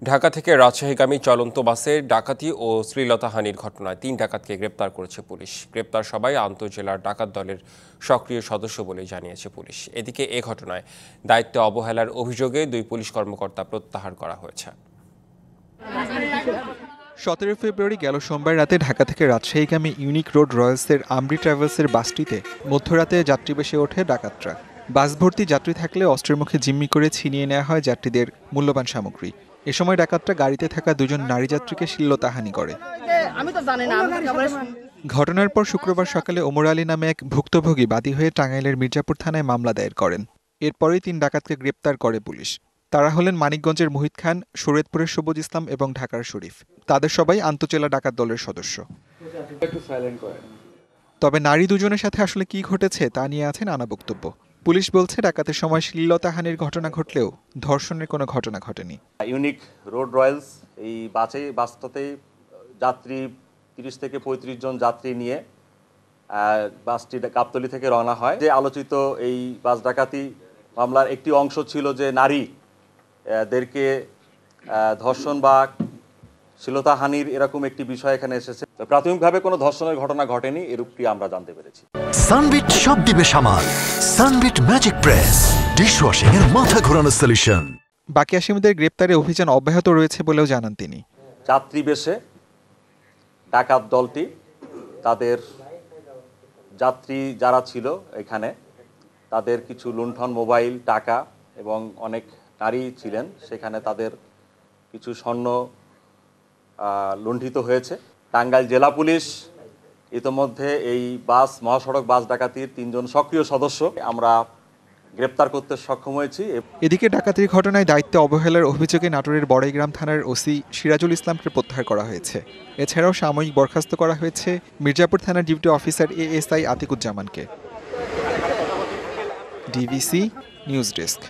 ঢাকা থেকে রাজশাহীগামী চলন্ত বাসে ডাকাতি ও শ্লীলতাহানির ঘটনায় ৩ ডাকাতকে গ্রেপ্তার করেছে পুলিশ। গ্রেপ্তার সবাই আন্তঃজেলার ডাকাত দলের সক্রিয় সদস্য বলে জানিয়েছে পুলিশ। এদিকে এ ঘটনায় দায়িত্বে অবহেলার অভিযোগে ২ পুলিশ কর্মকর্তা প্রত্যাহার করা হয়েছে। ১৭ ফেব্রুয়ারি গেল সোমবার রাতে ঢাকা থেকে রাজশাহীগামী ইউনিক রোড রয়্যালসের আমরি ট্রাভেলসের বাসটিতে মধ্যরাতে যাত্রী বেশে ওঠে ডাকাতরা। বাস ভর্তি যাত্রী থাকলে অস্ত্রের মুখে জিম্মি করে ছিনিয়ে নেওয়া হয় যাত্রীদের মূল্যবান সামগ্রী। এ সময় ডাকাতরা গাড়িতে থাকা ২ জন নারী যাত্রীকে শ্লীলতাহানি করে। ঘটনার পর শুক্রবার সকালে ওমর আলী নামে এক ভুক্তভোগী বাদী হয়ে টাঙ্গাইলের মির্জাপুর থানায় মামলা দায়ের করেন। এরপরই ৩ ডাকাতকে গ্রেপ্তার করে পুলিশ। তারা হলেন মানিকগঞ্জের মুহিত খান, শরীয়তপুরের সবুজ ইসলাম এবং ঢাকার শরীফ। তাদের সবাই আন্তঃজেলা ডাকাত দলের সদস্য। তবে নারী ২ জনের সাথে আসলে কি ঘটেছে তা নিয়ে আছে নানা বক্তব্য। পুলিশ বলছে ডাকাতের সময় শ্লীলতাহানির ঘটনা ঘটলেও ধর্ষণের কোনো ঘটনা ঘটেনি। ইউনিক রোড রয়্যালস এই বাসটাতেই যাত্রী ৩০ থেকে ৩৫ জন যাত্রী নিয়ে বাসটি গাবতলী থেকে রওনা হয়। যে আলোচিত এই বাস ডাকাতি মামলার একটি অংশ ছিল যে নারীদেরকে ধর্ষণ বা শ্লীলতাহানির এরকম একটি বিষয় এখানে এসেছে। প্রাথমিকভাবে কোনো ধর্ষণের ঘটনা ঘটেনি, এরূপটি আমরা জানতে পেরেছি। সানবিট সব দিবে সামাল। সানবিট ম্যাজিক প্রেস ডিশওয়াশিং এর মাথা ঘোরানো সলিউশন। বাকি আসামিদের গ্রেপ্তারে অভিযান অব্যাহত রয়েছে বলেও জানান তিনি। যাত্রী বেশে ডাকাত দলটি তাদের যাত্রী যারা ছিল এখানে তাদের কিছু লুণ্ঠন, মোবাইল, টাকা এবং অনেক নারী ছিলেন সেখানে, তাদের কিছু স্বর্ণ লুণ্ঠিত হয়েছে। টাঙ্গাইল জেলা পুলিশ ইতোমধ্যে এই মহাসড়ক বাস ডাকাতির ৩ জন সক্রিয় সদস্য আমরা গ্রেপ্তার করতে সক্ষম হয়েছি। এদিকে ডাকাতির ঘটনায় দায়িত্বে অবহেলার অভিযোগে নাটোরের বড়াইগ্রাম থানার ওসি সিরাজুল ইসলামকে প্রত্যাহার করা হয়েছে। এছাড়াও সাময়িক বরখাস্ত করা হয়েছে মির্জাপুর থানার ডিউটি অফিসার এএসআই আতিকুজ্জামানকে। DVC news desk.